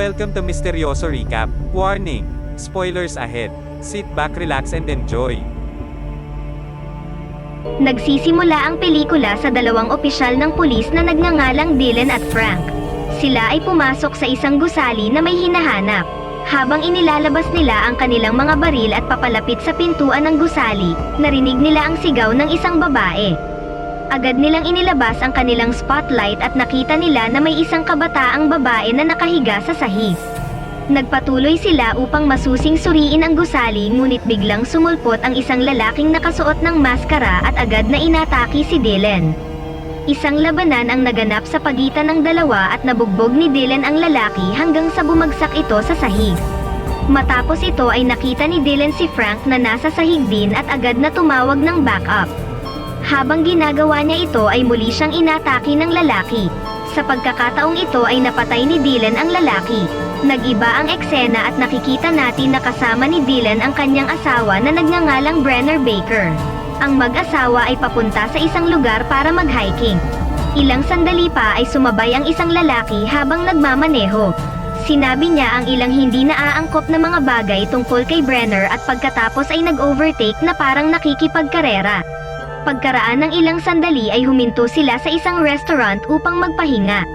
Welcome to Misteryoso Recap. Warning! Spoilers ahead. Sit back, relax and enjoy. Nagsisimula ang pelikula sa dalawang opisyal ng pulis na nagngangalang Dylan at Frank. Sila ay pumasok sa isang gusali na may hinahanap. Habang inilalabas nila ang kanilang mga baril at papalapit sa pintuan ng gusali, narinig nila ang sigaw ng isang babae. Agad nilang inilabas ang kanilang spotlight at nakita nila na may isang kabataang babae na nakahiga sa sahig. Nagpatuloy sila upang masusing suriin ang gusali, ngunit biglang sumulpot ang isang lalaking nakasuot ng maskara at agad na inatake si Dylan. Isang labanan ang naganap sa pagitan ng dalawa at nabugbog ni Dylan ang lalaki hanggang sa bumagsak ito sa sahig. Matapos ito ay nakita ni Dylan si Frank na nasa sahig din at agad na tumawag ng backup. Habang ginagawa niya ito ay muli siyang inatake ng lalaki. Sa pagkakataong ito ay napatay ni Dylan ang lalaki. Nag-iba ang eksena at nakikita natin na kasama ni Dylan ang kanyang asawa na nagngangalang Brenner Baker. Ang mag-asawa ay papunta sa isang lugar para mag-hiking. Ilang sandali pa ay sumabay ang isang lalaki habang nagmamaneho. Sinabi niya ang ilang hindi naaangkop na mga bagay tungkol kay Brenner at pagkatapos ay nag-overtake na parang nakikipagkarera. Pagkaraan ng ilang sandali ay huminto sila sa isang restaurant upang magpahinga.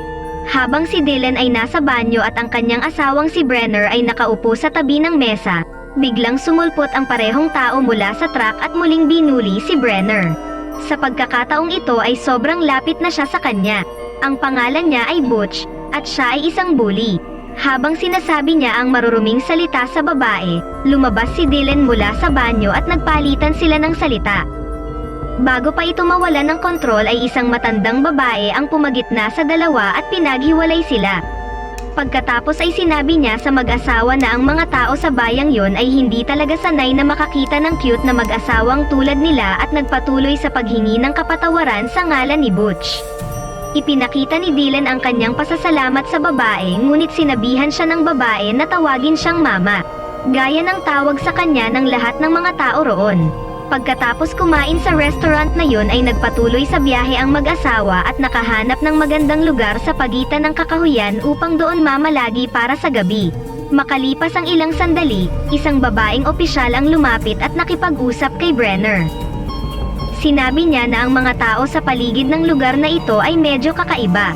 Habang si Dylan ay nasa banyo at ang kanyang asawang si Brenner ay nakaupo sa tabi ng mesa, biglang sumulpot ang parehong tao mula sa truck at muling binuli si Brenner. Sa pagkakataong ito ay sobrang lapit na siya sa kanya. Ang pangalan niya ay Butch, at siya ay isang bully. Habang sinasabi niya ang maruruming salita sa babae, lumabas si Dylan mula sa banyo at nagpalitan sila ng salita. Bago pa ito mawala ng kontrol ay isang matandang babae ang pumagitna sa dalawa at pinaghiwalay sila. Pagkatapos ay sinabi niya sa mag-asawa na ang mga tao sa bayang yon ay hindi talaga sanay na makakita ng cute na mag-asawang tulad nila at nagpatuloy sa paghingi ng kapatawaran sa ngalan ni Butch. Ipinakita ni Dylan ang kanyang pasasalamat sa babae, ngunit sinabihan siya ng babae na tawagin siyang mama, gaya ng tawag sa kanya ng lahat ng mga tao roon. Pagkatapos kumain sa restaurant na yun ay nagpatuloy sa biyahe ang mag-asawa at nakahanap ng magandang lugar sa pagitan ng kakahuyan upang doon mamalagi para sa gabi. Makalipas ang ilang sandali, isang babaeng opisyal ang lumapit at nakipag-usap kay Brenner. Sinabi niya na ang mga tao sa paligid ng lugar na ito ay medyo kakaiba.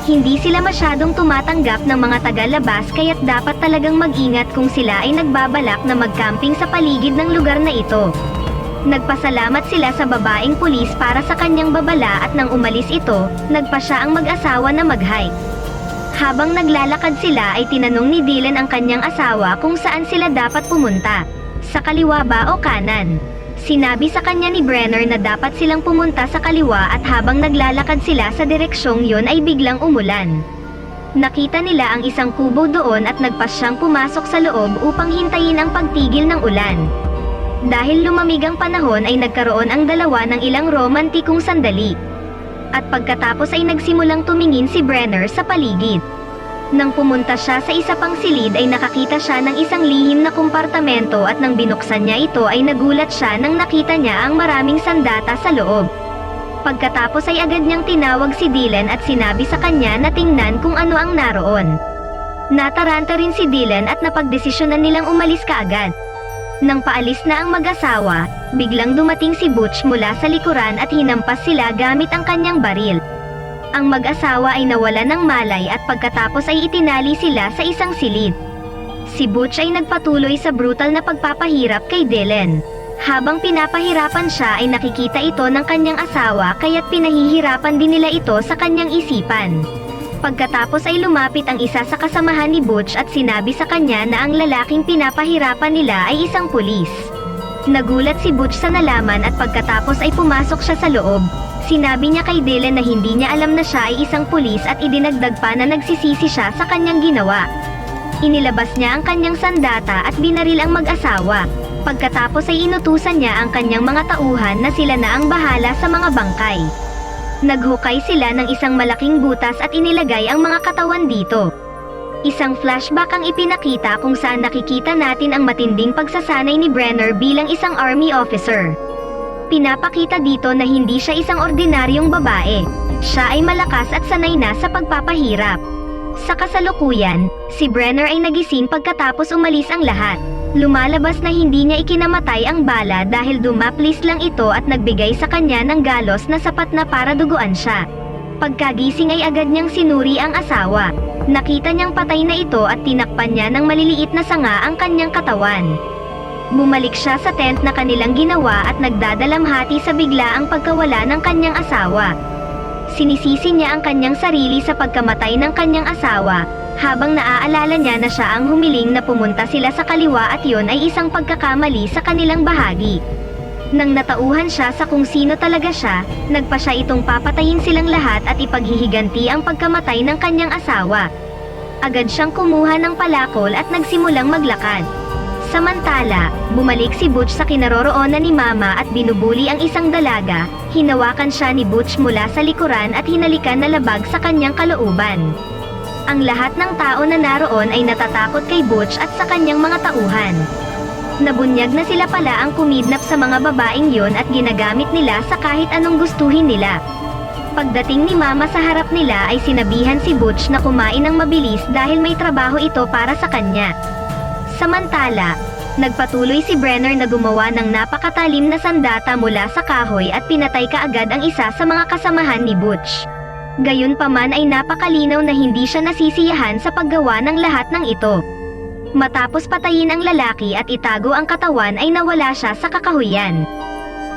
Hindi sila masyadong tumatanggap ng mga taga-labas kaya't dapat talagang mag-ingat kung sila ay nagbabalak na mag-camping sa paligid ng lugar na ito. Nagpasalamat sila sa babaeng pulis para sa kanyang babala at nang umalis ito, nagpa siya ang mag-asawa na mag-hike. Habang naglalakad sila ay tinanong ni Dylan ang kanyang asawa kung saan sila dapat pumunta. Sa kaliwa ba o kanan? Sinabi sa kanya ni Brenner na dapat silang pumunta sa kaliwa at habang naglalakad sila sa direksyong yon ay biglang umulan. Nakita nila ang isang kubo doon at nagpa siyang pumasok sa loob upang hintayin ang pagtigil ng ulan. Dahil lumamig ang panahon ay nagkaroon ang dalawa ng ilang romantikong sandali. At pagkatapos ay nagsimulang tumingin si Brenner sa paligid. Nang pumunta siya sa isa pang silid ay nakakita siya ng isang lihim na kompartamento at nang binuksan niya ito ay nagulat siya nang nakita niya ang maraming sandata sa loob. Pagkatapos ay agad niyang tinawag si Dylan at sinabi sa kanya na tingnan kung ano ang naroon. Nataranta rin si Dylan at napagdesisyonan nilang umalis kaagad. Nang paalis na ang mag-asawa, biglang dumating si Butch mula sa likuran at hinampas sila gamit ang kanyang baril. Ang mag-asawa ay nawala ng malay at pagkatapos ay itinali sila sa isang silid. Si Butch ay nagpatuloy sa brutal na pagpapahirap kay Dylan. Habang pinapahirapan siya ay nakikita ito ng kanyang asawa kaya't pinahihirapan din nila ito sa kanyang isipan. Pagkatapos ay lumapit ang isa sa kasamahan ni Butch at sinabi sa kanya na ang lalaking pinapahirapan nila ay isang pulis. Nagulat si Butch sa nalaman at pagkatapos ay pumasok siya sa loob. Sinabi niya kay Dylan na hindi niya alam na siya ay isang pulis at idinagdag pa na nagsisisi siya sa kanyang ginawa. Inilabas niya ang kanyang sandata at binaril ang mag-asawa. Pagkatapos ay inutusan niya ang kanyang mga tauhan na sila na ang bahala sa mga bangkay. Naghukay sila ng isang malaking butas at inilagay ang mga katawan dito. Isang flashback ang ipinakita kung saan nakikita natin ang matinding pagsasanay ni Brenner bilang isang army officer. Pinapakita dito na hindi siya isang ordinaryong babae. Siya ay malakas at sanay na sa pagpapahirap. Sa kasalukuyan, si Brenner ay nagising pagkatapos umalis ang lahat. Lumalabas na hindi niya ikinamatay ang bala dahil dumaplis lang ito at nagbigay sa kanya ng galos na sapat na para duguan siya. Pagkagising ay agad niyang sinuri ang asawa. Nakita niyang patay na ito at tinakpan niya ng maliliit na sanga ang kanyang katawan. Bumalik siya sa tent na kanilang ginawa at nagdadalamhati sa biglaang pagkawala ng kanyang asawa. Sinisisi niya ang kanyang sarili sa pagkamatay ng kanyang asawa, habang naaalala niya na siya ang humiling na pumunta sila sa kaliwa at yon ay isang pagkakamali sa kanilang bahagi. Nang natauhan siya sa kung sino talaga siya, nagpa siya itong papatayin silang lahat at ipaghihiganti ang pagkamatay ng kanyang asawa. Agad siyang kumuha ng palakol at nagsimulang maglakad. Samantala, bumalik si Butch sa kinaroroonan ni Mama at binubuli ang isang dalaga. Hinawakan siya ni Butch mula sa likuran at hinalikan na labag sa kanyang kalooban. Ang lahat ng tao na naroon ay natatakot kay Butch at sa kanyang mga tauhan. Nabunyag na sila pala ang kumidnap sa mga babaeng yon at ginagamit nila sa kahit anong gustuhin nila. Pagdating ni Mama sa harap nila ay sinabihan si Butch na kumain ng mabilis dahil may trabaho ito para sa kanya. Samantala, nagpatuloy si Brenner na gumawa ng napakatalim na sandata mula sa kahoy at pinatay kaagad ang isa sa mga kasamahan ni Butch. Gayunpaman ay napakalinaw na hindi siya nasisiyahan sa paggawa ng lahat ng ito. Matapos patayin ang lalaki at itago ang katawan ay nawala siya sa kakahuyan.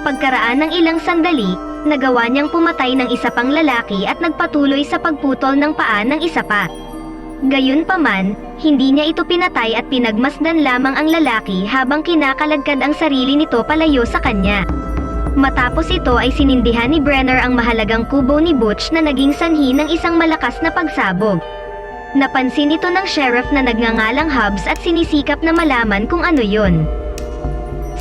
Pagkaraan ng ilang sandali, nagawa niyang pumatay ng isa pang lalaki at nagpatuloy sa pagputol ng paa ng isa pa. Gayunpaman, hindi niya ito pinatay at pinagmasdan lamang ang lalaki habang kinakaladkad ang sarili nito palayo sa kanya. Matapos ito ay sinindihan ni Brenner ang mahalagang kubo ni Butch na naging sanhi ng isang malakas na pagsabog. Napansin ito ng sheriff na nagngangalang Hobbs at sinisikap na malaman kung ano yun.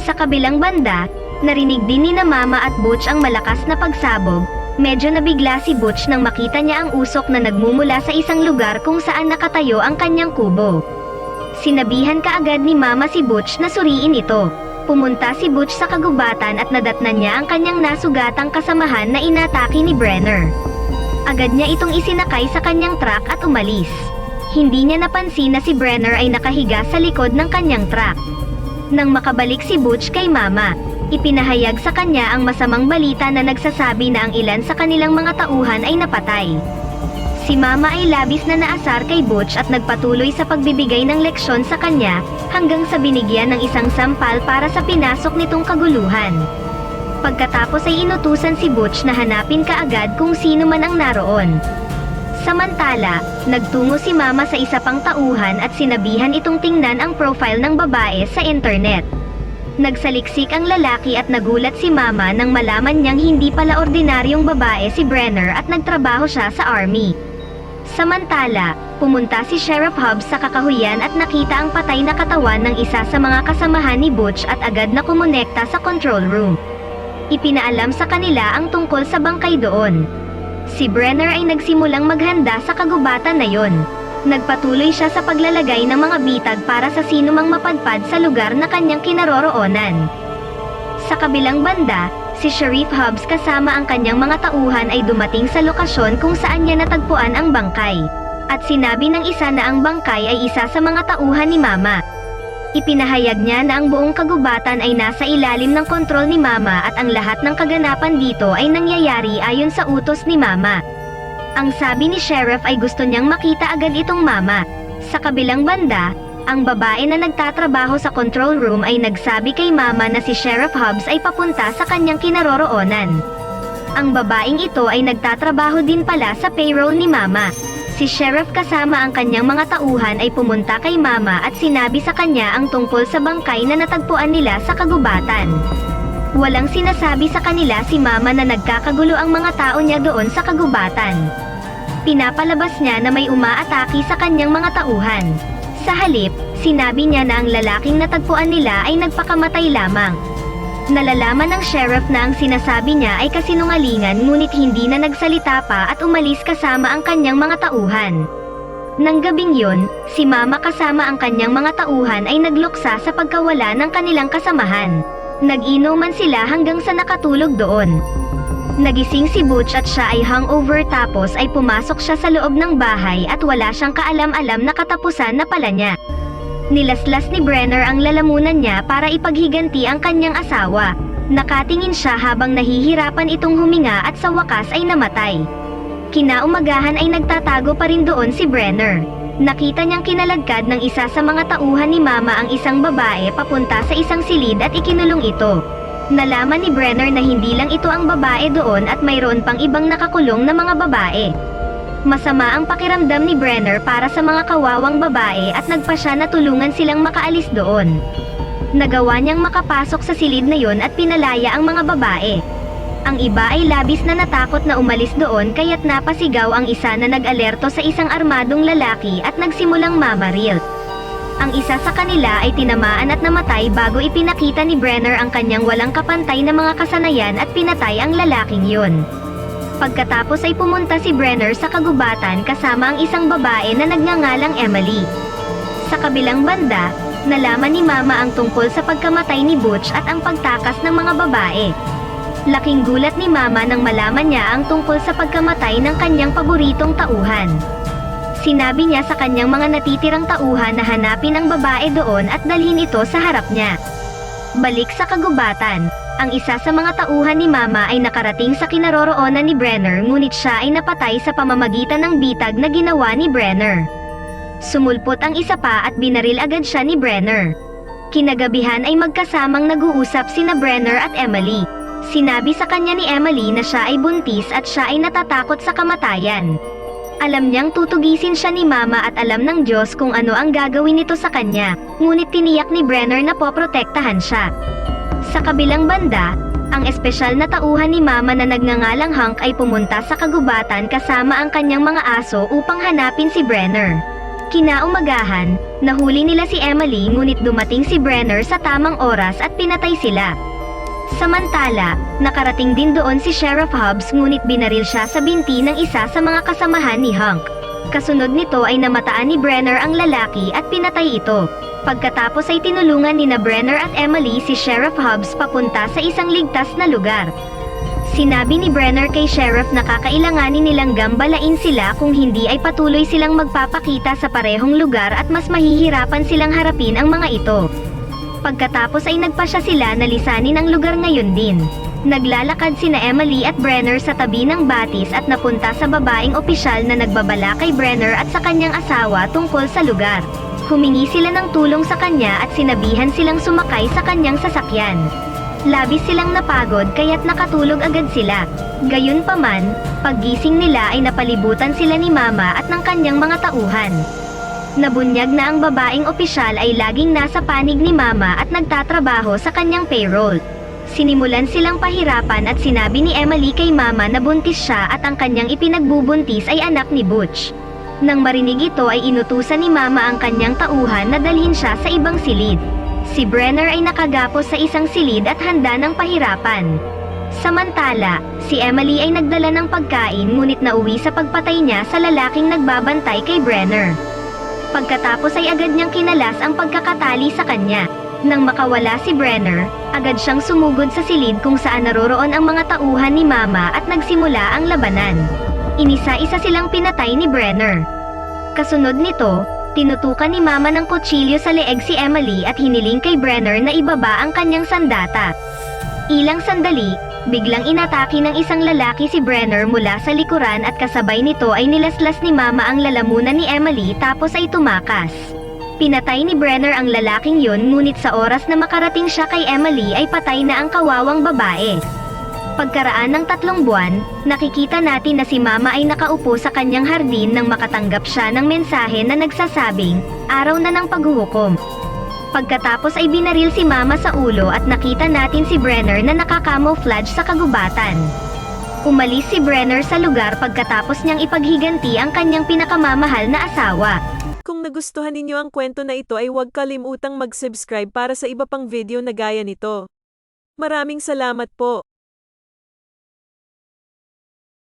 Sa kabilang banda, narinig din ni na Mama at Butch ang malakas na pagsabog. Medyo nabigla si Butch nang makita niya ang usok na nagmumula sa isang lugar kung saan nakatayo ang kanyang kubo. Sinabihan kaagad ni Mama si Butch na suriin ito. Pumunta si Butch sa kagubatan at nadatnan niya ang kanyang nasugatang kasamahan na inatake ni Brenner. Agad niya itong isinakay sa kanyang truck at umalis. Hindi niya napansin na si Brenner ay nakahiga sa likod ng kanyang truck. Nang makabalik si Butch kay Mama, ipinahayag sa kanya ang masamang balita na nagsasabi na ang ilan sa kanilang mga tauhan ay napatay. Si Mama ay labis na naasar kay Butch at nagpatuloy sa pagbibigay ng leksyon sa kanya, hanggang sa binigyan ng isang sampal para sa pinasok nitong kaguluhan. Pagkatapos ay inutusan si Butch na hanapin kaagad kung sino man ang naroon. Samantala, nagtungo si Mama sa isa pang tauhan at sinabihan itong tingnan ang profile ng babae sa internet. Nagsaliksik ang lalaki at nagulat si Mama nang malaman niyang hindi pala ordinaryong babae si Brenner at nagtrabaho siya sa army. Samantala, pumunta si Sheriff Hobbs sa kakahuyan at nakita ang patay na katawan ng isa sa mga kasamahan ni Butch at agad na kumonekta sa control room. Ipinaalam sa kanila ang tungkol sa bangkay doon. Si Brenner ay nagsimulang maghanda sa kagubatan na yon. Nagpatuloy siya sa paglalagay ng mga bitag para sa sinumang mapadpad sa lugar na kanyang kinaroroonan. Sa kabilang banda, si Sheriff Hobbs kasama ang kanyang mga tauhan ay dumating sa lokasyon kung saan niya natagpuan ang bangkay. At sinabi ng isa na ang bangkay ay isa sa mga tauhan ni Mama. Ipinahayag niya na ang buong kagubatan ay nasa ilalim ng kontrol ni Mama at ang lahat ng kaganapan dito ay nangyayari ayon sa utos ni Mama. Ang sabi ni Sheriff ay gusto niyang makita agad itong Mama. Sa kabilang banda, ang babae na nagtatrabaho sa control room ay nagsabi kay Mama na si Sheriff Hobbs ay papunta sa kanyang kinaroroonan. Ang babaeng ito ay nagtatrabaho din pala sa payroll ni Mama. Si Sheriff kasama ang kanyang mga tauhan ay pumunta kay Mama at sinabi sa kanya ang tungkol sa bangkay na natagpuan nila sa kagubatan. Walang sinasabi sa kanila si Mama na nagkakagulo ang mga tao niya doon sa kagubatan. Pinapalabas niya na may umaatake sa kanyang mga tauhan. Sa halip, sinabi niya na ang lalaking natagpuan nila ay nagpakamatay lamang. Nalalaman ng sheriff na ang sinasabi niya ay kasinungalingan ngunit hindi na nagsalita pa at umalis kasama ang kanyang mga tauhan. Nang gabing yun, si Mama kasama ang kanyang mga tauhan ay nagluksa sa pagkawala ng kanilang kasamahan. Nag-inuman sila hanggang sa nakatulog doon. Nagising si Butch at siya ay hungover tapos ay pumasok siya sa loob ng bahay at wala siyang kaalam-alam na katapusan na pala niya. Nilaslas ni Brenner ang lalamunan niya para ipaghiganti ang kanyang asawa. Nakatingin siya habang nahihirapan itong huminga at sa wakas ay namatay. Kinaumagahan ay nagtatago pa rin doon si Brenner. Nakita niyang kinalagkad ng isa sa mga tauhan ni Mama ang isang babae papunta sa isang silid at ikinulong ito. Nalaman ni Brenner na hindi lang ito ang babae doon at mayroon pang ibang nakakulong na mga babae. Masama ang pakiramdam ni Brenner para sa mga kawawang babae at nagpa siya na tulungan silang makaalis doon. Nagawa niyang makapasok sa silid na yon at pinalaya ang mga babae. Ang iba ay labis na natakot na umalis doon kaya't napasigaw ang isa na nag-alerto sa isang armadong lalaki at nagsimulang mamaril. Ang isa sa kanila ay tinamaan at namatay bago ipinakita ni Brenner ang kanyang walang kapantay na mga kasanayan at pinatay ang lalaking yun. Pagkatapos ay pumunta si Brenner sa kagubatan kasama ang isang babae na nagngangalang Emily. Sa kabilang banda, nalaman ni Mama ang tungkol sa pagkamatay ni Butch at ang pagtakas ng mga babae. Laking gulat ni Mama nang malaman niya ang tungkol sa pagkamatay ng kanyang paboritong tauhan. Sinabi niya sa kanyang mga natitirang tauhan na hanapin ang babae doon at dalhin ito sa harap niya. Balik sa kagubatan, ang isa sa mga tauhan ni Mama ay nakarating sa kinaroroonan ni Brenner ngunit siya ay napatay sa pamamagitan ng bitag na ginawa ni Brenner. Sumulpot ang isa pa at binaril agad siya ni Brenner. Kinagabihan ay magkasamang nag-uusap sina Brenner at Emily. Sinabi sa kanya ni Emily na siya ay buntis at siya ay natatakot sa kamatayan. Alam niyang tutugisin siya ni Mama at alam ng Diyos kung ano ang gagawin nito sa kanya, ngunit tiniyak ni Brenner na poprotektahan siya. Sa kabilang banda, ang espesyal na tauhan ni Mama na nagngangalang Hank ay pumunta sa kagubatan kasama ang kanyang mga aso upang hanapin si Brenner. Kinaumagahan, nahuli nila si Emily ngunit dumating si Brenner sa tamang oras at pinatay sila. Samantala, nakarating din doon si Sheriff Hobbs ngunit binaril siya sa binti ng isa sa mga kasamahan ni Hank. Kasunod nito ay namataan ni Brenner ang lalaki at pinatay ito. Pagkatapos ay tinulungan ni Brenner at Emily si Sheriff Hobbs papunta sa isang ligtas na lugar. Sinabi ni Brenner kay Sheriff na kakailanganin nilang gambalain sila kung hindi ay patuloy silang magpapakita sa parehong lugar at mas mahihirapan silang harapin ang mga ito. Pagkatapos ay nagpasya sila na lisanin ang lugar ngayon din. Naglalakad sina Emily at Brenner sa tabi ng batis at napunta sa babaeng opisyal na nagbabala kay Brenner at sa kanyang asawa tungkol sa lugar. Humingi sila ng tulong sa kanya at sinabihan silang sumakay sa kanyang sasakyan. Labis silang napagod kaya't nakatulog agad sila. Gayunpaman, paggising nila ay napalibutan sila ni Mama at ng kanyang mga tauhan. Nabunyag na ang babaeng opisyal ay laging nasa panig ni Mama at nagtatrabaho sa kanyang payroll. Sinimulan silang pahirapan at sinabi ni Emily kay Mama na buntis siya at ang kanyang ipinagbubuntis ay anak ni Butch. Nang marinig ito ay inutusan ni Mama ang kanyang tauhan na dalhin siya sa ibang silid. Si Brenner ay nakagapos sa isang silid at handa ng pahirapan. Samantala, si Emily ay nagdala ng pagkain ngunit nauwi sa pagpatay niya sa lalaking nagbabantay kay Brenner. Pagkatapos ay agad niyang kinalas ang pagkakatali sa kanya. Nang makawala si Brenner, agad siyang sumugod sa silid kung saan naroroon ang mga tauhan ni Mama at nagsimula ang labanan. Inisa-isa silang pinatay ni Brenner. Kasunod nito, tinutukan ni Mama ng kutsilyo sa leeg si Emily at hiniling kay Brenner na ibaba ang kanyang sandata. Ilang sandali, biglang inatake ng isang lalaki si Brenner mula sa likuran at kasabay nito ay nilaslas ni Mama ang lalamunan ni Emily tapos ay tumakas. Pinatay ni Brenner ang lalaking yun ngunit sa oras na makarating siya kay Emily ay patay na ang kawawang babae. Pagkaraan ng 3 buwan, nakikita natin na si Mama ay nakaupo sa kanyang hardin nang makatanggap siya ng mensahe na nagsasabing, araw na ng paghuhukom. Pagkatapos ay binaril si Mama sa ulo at nakita natin si Brenner na nakacamouflage sa kagubatan. Umalis si Brenner sa lugar pagkatapos niyang ipaghiganti ang kanyang pinakamamahal na asawa. Kung nagustuhan ninyo ang kwento na ito ay huwag kalimutang mag-subscribe para sa iba pang video na gaya nito. Maraming salamat po.